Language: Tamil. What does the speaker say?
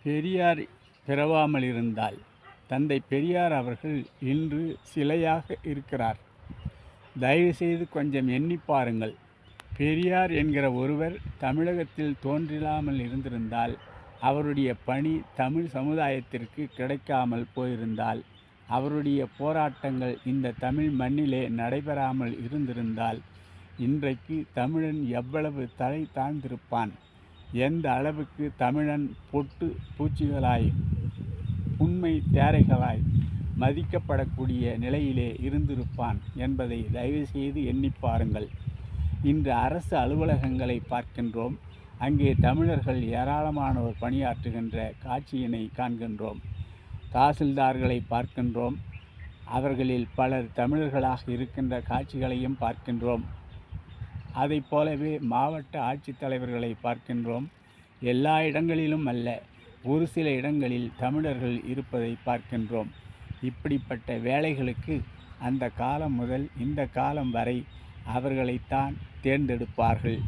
பெரியார் பிறவாமல் இருந்தால் தந்தை பெரியார் அவர்கள் இன்று சிலையாக இருக்கிறார். தயவுசெய்து கொஞ்சம் எண்ணி பாருங்கள். பெரியார் என்கிற ஒருவர் தமிழகத்தில் தோன்றில்லாமல் இருந்திருந்தால், அவருடைய பணி தமிழ் சமுதாயத்திற்கு கிடைக்காமல் போயிருந்தால், அவருடைய போராட்டங்கள் இந்த தமிழ் மண்ணிலே நடைபெறாமல் இருந்திருந்தால், இன்றைக்கு தமிழன் எவ்வளவு தலை தாழ்ந்திருப்பான், எந்த அளவுக்கு தமிழன் பொட்டு பூச்சிகளாய் உண்மை தேரைகளாய் மதிக்கப்படக்கூடிய நிலையிலே இருந்திருப்பான் என்பதை தயவுசெய்து எண்ணி பாருங்கள். இன்று அரசு அலுவலகங்களை பார்க்கின்றோம். அங்கே தமிழர்கள் ஏராளமானோர் பணியாற்றுகின்ற காட்சியினை காண்கின்றோம். தாசில்தார்களை பார்க்கின்றோம். அவர்களில் பலர் தமிழர்களாக இருக்கின்ற காட்சிகளையும் பார்க்கின்றோம். அதை போலவே மாவட்ட ஆட்சித்தலைவர்களை பார்க்கின்றோம். எல்லா இடங்களிலும் அல்ல, ஒரு சில இடங்களில் தமிழர்கள் இருப்பதை பார்க்கின்றோம். இப்படிப்பட்ட வேலைகளுக்கு அந்த காலம் முதல் இந்த காலம் வரை அவர்களைத்தான் தேர்ந்தெடுப்பார்கள்.